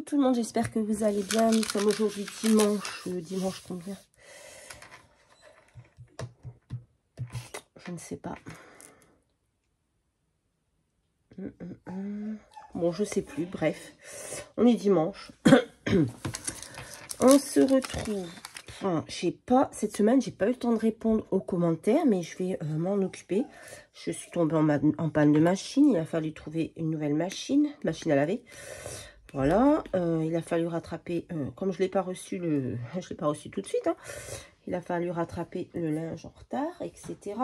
tout le monde, j'espère que vous allez bien. Nous sommes aujourd'hui dimanche combien? Je ne sais pas. Bon, je sais plus, bref. On est dimanche. On se retrouve. Enfin, cette semaine, j'ai pas eu le temps de répondre aux commentaires, mais je vais m'en occuper. Je suis tombée en panne de machine. Il a fallu trouver une nouvelle machine à laver. Voilà, il a fallu rattraper, comme je l'ai pas reçu je l'ai pas reçu tout de suite, hein, il a fallu rattraper le linge en retard, etc.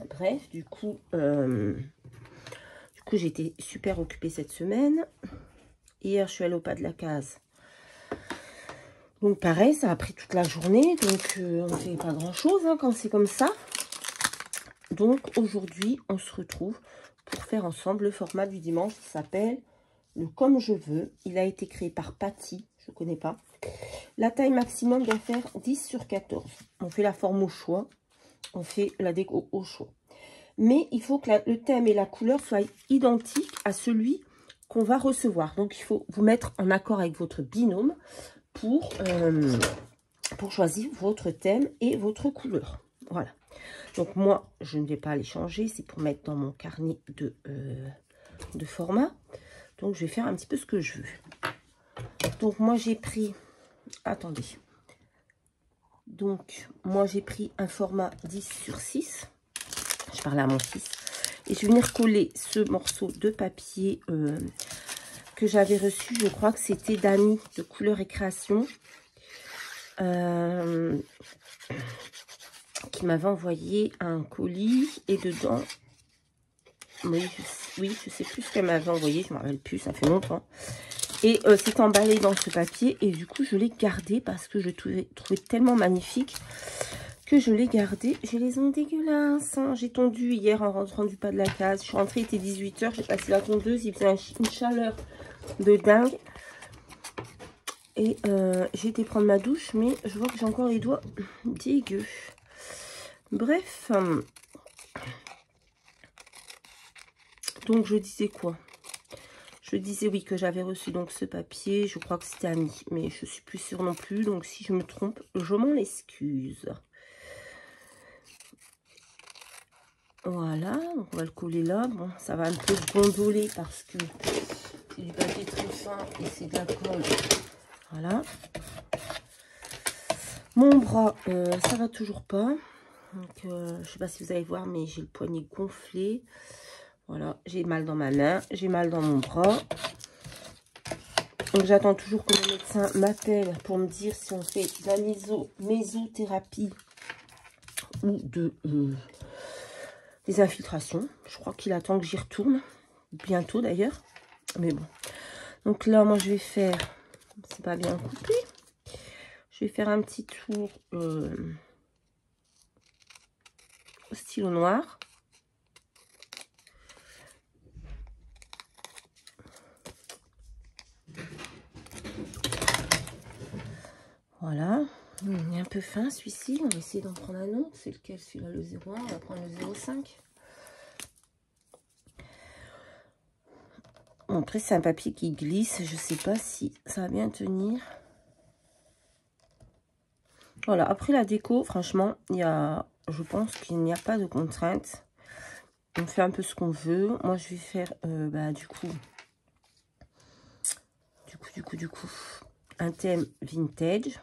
Bref, du coup j'étais super occupée cette semaine. Hier, je suis allée au pas de la case. Donc pareil, ça a pris toute la journée, donc on ne fait pas grand chose hein, quand c'est comme ça. Donc aujourd'hui, on se retrouve pour faire ensemble le format du dimanche qui s'appelle le Comme je veux. Il a été créé par Patty, je ne connais pas. La taille maximum doit faire 10 sur 14. On fait la forme au choix, on fait la déco au choix. Mais il faut que le thème et la couleur soient identiques à celui qu'on va recevoir. Donc il faut vous mettre en accord avec votre binôme pour choisir votre thème et votre couleur. Voilà. Donc moi, je ne vais pas les changer, c'est pour mettre dans mon carnet de format. Donc, je vais faire un petit peu ce que je veux. Donc, moi, j'ai pris... Attendez. Donc, moi, j'ai pris un format 10 sur 6. Je parlais à mon fils. Et je vais venir coller ce morceau de papier que j'avais reçu. Je crois que c'était d'Annie de Couleur et Création. Qui m'avait envoyé un colis. Et dedans... Oui, je sais plus ce qu'elle m'avait envoyé, je ne me rappelle plus, ça fait longtemps. Et c'est emballé dans ce papier et du coup je l'ai gardé parce que je trouvais tellement magnifique que je l'ai gardé. J'ai les ongles dégueulasses, hein. J'ai tondu hier en rentrant du pas de la case. Je suis rentrée, il était 18 h, j'ai passé la tondeuse, il faisait une chaleur de dingue. Et j'ai été prendre ma douche, mais je vois que j'ai encore les doigts dégueux. Bref... Donc, je disais quoi? Je disais, oui, que j'avais reçu donc ce papier. Je crois que c'était Annie, mais je suis plus sûre non plus. Donc, si je me trompe, je m'en excuse. Voilà, donc on va le coller là. Bon, ça va un peu gondoler parce que c'est du papier très fin et c'est de la colle. Voilà. Mon bras, ça va toujours pas. Donc, je sais pas si vous allez voir, mais j'ai le poignet gonflé. Voilà, j'ai mal dans ma main, j'ai mal dans mon bras. Donc j'attends toujours que le médecin m'appelle pour me dire si on fait de la mésothérapie ou des infiltrations. Je crois qu'il attend que j'y retourne, bientôt d'ailleurs. Mais bon. Donc là, moi je vais faire, c'est pas bien coupé. Je vais faire un petit tour au stylo noir. Voilà, il est un peu fin celui-ci. On va essayer d'en prendre un autre. C'est lequel celui-là? Le 0,1. On va prendre le 0,5. Bon, après, c'est un papier qui glisse. Je ne sais pas si ça va bien tenir. Voilà, après la déco, franchement, je pense qu'il n'y a pas de contrainte. On fait un peu ce qu'on veut. Moi, je vais faire, du coup, un thème vintage.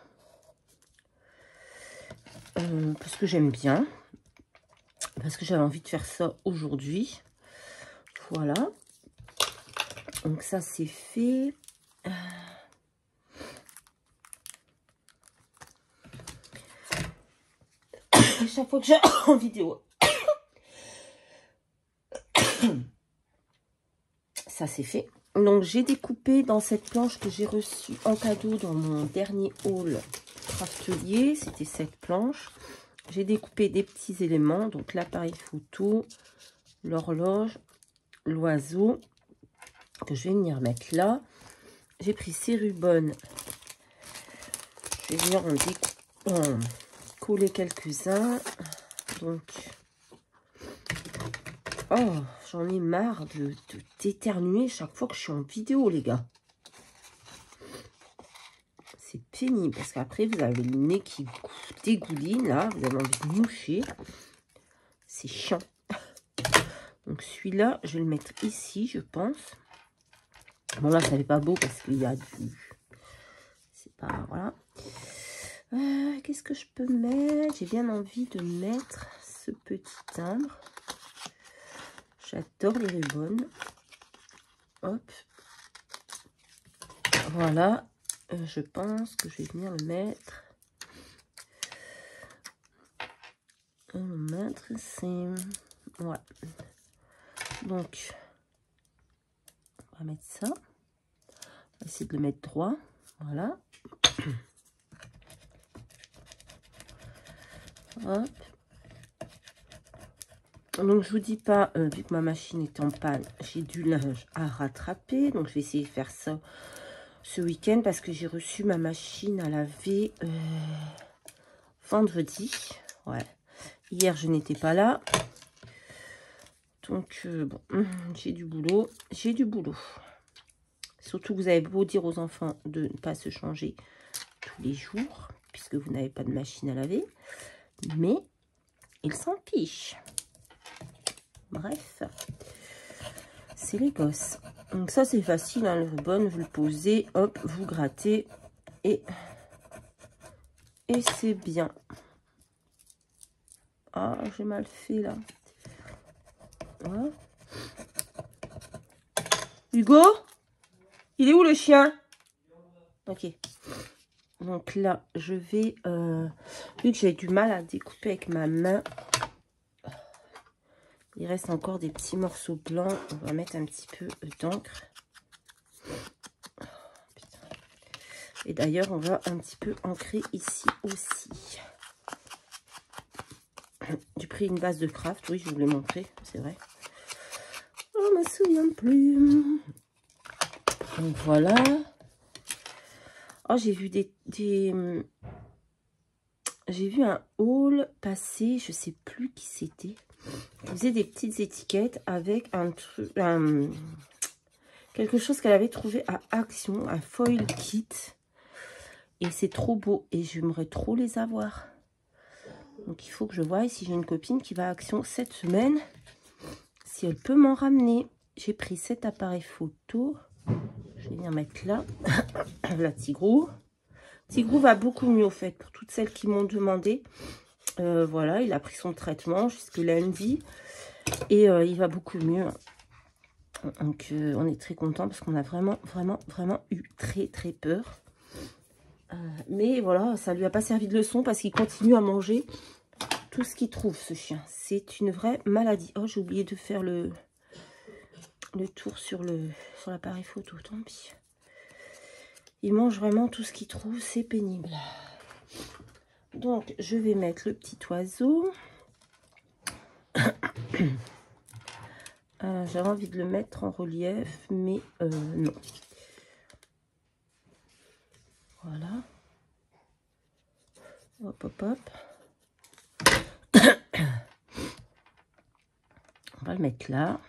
Parce que j'aime bien. Parce que j'avais envie de faire ça aujourd'hui. Voilà. Donc ça, c'est fait. À chaque fois que j'ai en vidéo. Ça, c'est fait. Donc, j'ai découpé dans cette planche que j'ai reçue en cadeau dans mon dernier haul craftelier. C'était cette planche. J'ai découpé des petits éléments. Donc, l'appareil photo, l'horloge, l'oiseau, que je vais venir mettre là. J'ai pris ces rubans. Je vais venir en coller quelques-uns. Donc, oh, j'en ai marre d'éternuer chaque fois que je suis en vidéo, les gars. pénible. Parce qu'après, vous avez le nez qui dégouline, là. Vous avez envie de moucher. C'est chiant. Donc, celui-là, je vais le mettre ici, je pense. Bon, là, ça n'est pas beau parce qu'il y a du... C'est pas... Voilà. Qu'est-ce que je peux mettre? J'ai bien envie de mettre ce petit timbre. J'adore les ribbons. Hop. Voilà. Je pense que je vais venir le mettre. C'est... Ouais. Donc, on va mettre ça. On va essayer de le mettre droit. Voilà. Hop. Donc, je vous dis pas, vu que ma machine est en panne, j'ai du linge à rattraper. Donc, je vais essayer de faire ça ce week-end parce que j'ai reçu ma machine à laver vendredi. Ouais. Hier, je n'étais pas là. Donc, bon, j'ai du boulot. J'ai du boulot. Surtout, vous avez beau dire aux enfants de ne pas se changer tous les jours, puisque vous n'avez pas de machine à laver. Mais, ils s'en fichent. Bref, c'est les gosses. Donc ça, c'est facile, hein, le ribbon, vous le posez, hop, vous grattez. Et c'est bien. Ah, j'ai mal fait, là. Voilà. Hugo, il est où le chien? Ok. Donc là, je vais... vu que j'ai du mal à découper avec ma main, il reste encore des petits morceaux blancs. On va mettre un petit peu d'encre. Et d'ailleurs, on va un petit peu ancrer ici aussi. J'ai pris une base de craft. Oui, je vous l'ai montré, c'est vrai. Je ne me souviens plus. Donc voilà. Oh, j'ai vu j'ai vu un haul passer, je sais plus qui c'était. Il faisait des petites étiquettes avec un truc, quelque chose qu'elle avait trouvé à Action, un foil kit. Et c'est trop beau et j'aimerais trop les avoir. Donc il faut que je voie si j'ai une copine qui va à Action cette semaine, si elle peut m'en ramener. J'ai pris cet appareil photo. Je vais venir mettre là. La Tigrou. Tigrou va beaucoup mieux au fait pour toutes celles qui m'ont demandé. Voilà, il a pris son traitement jusque lundi et il va beaucoup mieux. Donc on est très content parce qu'on a vraiment eu très peur. Mais voilà, ça lui a pas servi de leçon parce qu'il continue à manger tout ce qu'il trouve, ce chien. C'est une vraie maladie. Oh, j'ai oublié de faire le tour sur l'appareil photo, tant pis. Il mange vraiment tout ce qu'il trouve, c'est pénible. Donc, je vais mettre le petit oiseau. J'avais envie de le mettre en relief, mais non. Voilà. Hop, hop, hop. On va le mettre là.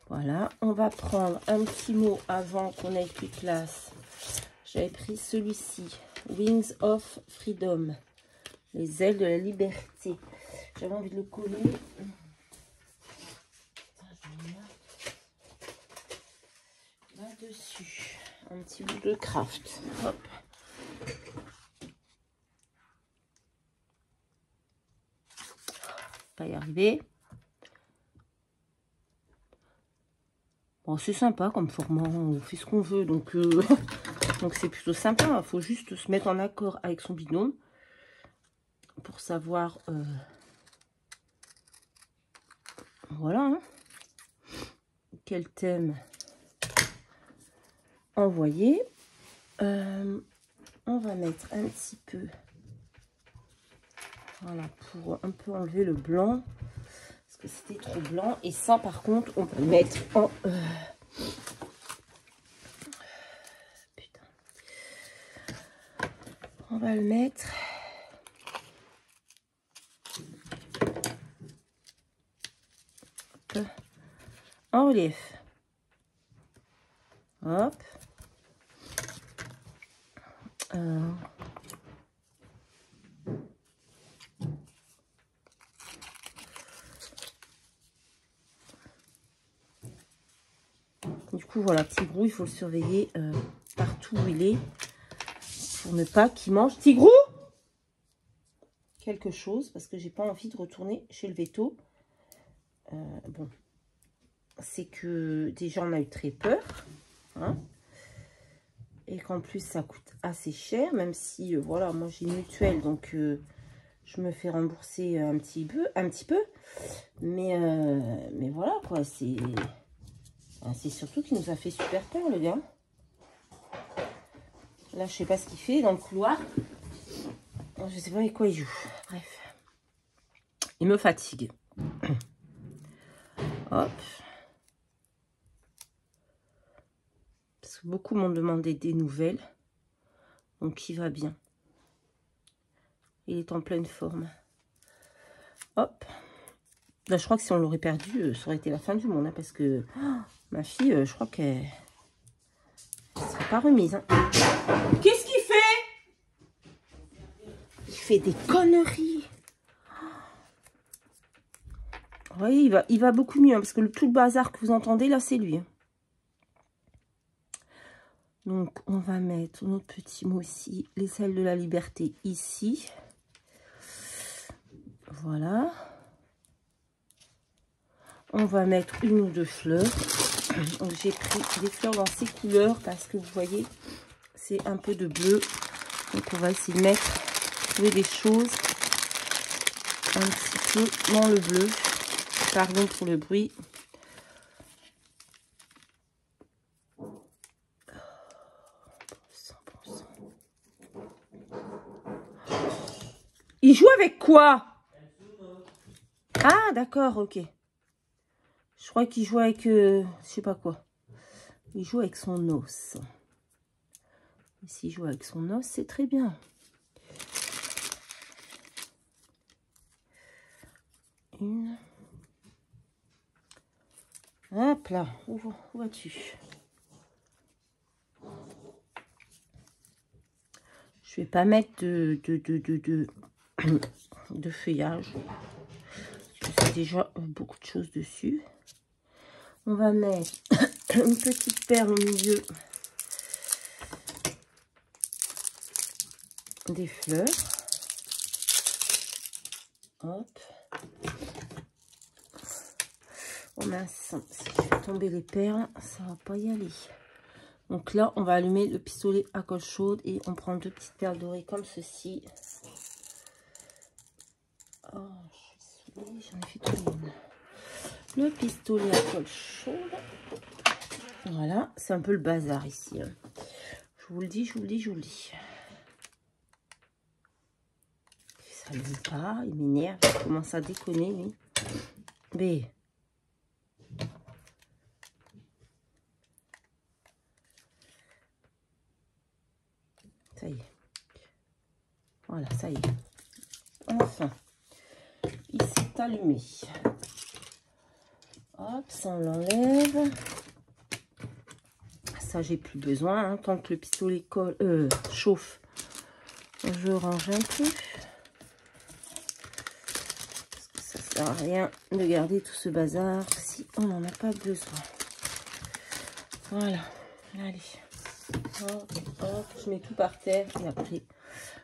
Voilà. On va prendre un petit mot avant qu'on ait plus de place. J'avais pris celui-ci. Wings of Freedom. Les ailes de la liberté. J'avais envie de le coller. Là-dessus. Un petit bout de craft. Hop. Pas y arriver. Bon, c'est sympa comme format. On fait ce qu'on veut. Donc c'est plutôt sympa. Il faut juste se mettre en accord avec son binôme. Pour savoir... voilà. Hein, quel thème envoyer. On va mettre un petit peu... Voilà, pour un peu enlever le blanc. Parce que c'était trop blanc. Et ça, par contre, on peut le mettre en... Putain. On va le mettre... en relief. Hop. Du coup, voilà, Tigrou, il faut le surveiller partout où il est pour ne pas qu'il mange. Tigrou, quelque chose, parce que j'ai pas envie de retourner chez le veto. Bon, c'est que déjà, on a eu très peur. Hein, et qu'en plus, ça coûte assez cher, même si, voilà, moi, j'ai une mutuelle, donc je me fais rembourser un petit peu. Mais voilà, quoi, c'est surtout qu'il nous a fait super peur, le gars. Là, je sais pas ce qu'il fait dans le couloir. Je sais pas avec quoi il joue. Bref. Il me fatigue. Hop. Parce que beaucoup m'ont demandé des nouvelles. Donc, il va bien. Il est en pleine forme. Hop. Là, je crois que si on l'aurait perdu, ça aurait été la fin du monde. Hein, parce que ma fille, je crois qu'elle ne serait pas remise. Hein. Qu'est-ce qu'il fait? Il fait des conneries. Oui, il va beaucoup mieux. Hein, parce que tout le bazar que vous entendez, là, c'est lui. Hein. Donc, on va mettre notre petit mot ici. Les ailes de la liberté ici. Voilà. On va mettre une ou deux fleurs. J'ai pris des fleurs dans ces couleurs parce que vous voyez, c'est un peu de bleu. Donc, on va essayer de mettre, trouver des choses un petit peu dans le bleu. Pardon pour le bruit. Il joue avec quoi? Ah, d'accord, ok. Je crois qu'il joue avec, je sais pas quoi. Il joue avec son os. Et s'il joue avec son os, c'est très bien. Une. Hop là, où vas-tu? Je vais pas mettre de feuillage. C'est déjà beaucoup de choses dessus. On va mettre une petite perle au milieu des fleurs. Hop. Oh mince, si je fais tomber les perles, ça va pas y aller. Donc là, on va allumer le pistolet à colle chaude et on prend deux petites perles dorées comme ceci. Oh, je suis saoulée, j'en ai fait trop une. Le pistolet à colle chaude. Voilà, c'est un peu le bazar ici. Hein. Je vous le dis, je vous le dis, je vous le dis. Ça ne veut pas, il m'énerve, il commence à déconner, lui. Mais... ça y est. Voilà, ça y est. Enfin, il s'est allumé. Hop, ça on l'enlève. Ça, j'ai plus besoin. Hein. Tant que le pistolet chauffe, je range un peu. Parce que ça sert à rien de garder tout ce bazar si on n'en a pas besoin. Voilà. Allez. Hop, hop, je mets tout par terre et après,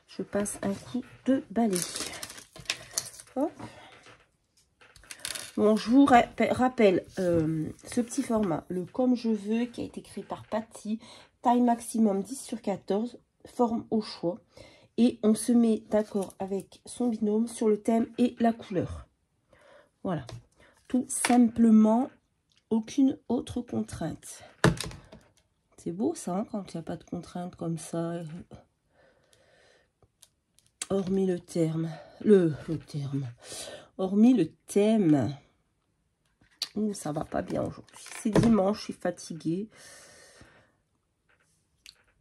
je passe un coup de balai. Hop. Bon, je vous rappelle ce petit format, le Comme je veux, qui a été créé par Patty, taille maximum 10/14, forme au choix. Et on se met d'accord avec son binôme sur le thème et la couleur. Voilà, tout simplement, aucune autre contrainte. C'est beau ça, hein, quand il n'y a pas de contrainte comme ça. Hormis le terme, hormis le thème. Ouh, ça va pas bien aujourd'hui. C'est dimanche, je suis fatiguée.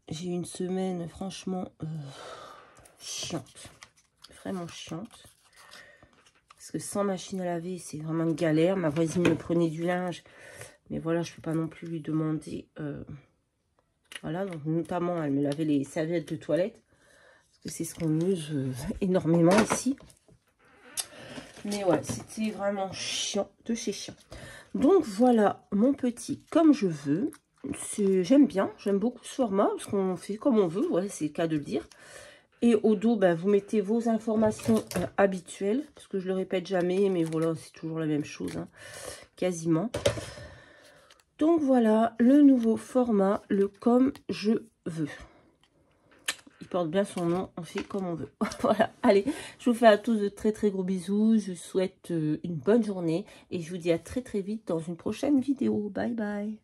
J'ai eu une semaine franchement chiante. Vraiment chiante. Parce que sans machine à laver, c'est vraiment une galère. Ma voisine me prenait du linge. Mais voilà, je peux pas non plus lui demander Voilà, donc notamment, elle me lavait les serviettes de toilette. Parce que c'est ce qu'on use énormément ici. Mais ouais, c'était vraiment chiant, de chez chiant. Donc voilà mon petit comme je veux. J'aime bien, j'aime beaucoup ce format parce qu'on fait comme on veut, ouais, c'est le cas de le dire. Et au dos, ben, vous mettez vos informations habituelles, parce que je le répète jamais, mais voilà, c'est toujours la même chose, hein, quasiment. Donc voilà, le nouveau format, le comme je veux. Il porte bien son nom, on fait comme on veut. Voilà, allez, je vous fais à tous de très très gros bisous. Je vous souhaite une bonne journée et je vous dis à très très vite dans une prochaine vidéo. Bye bye.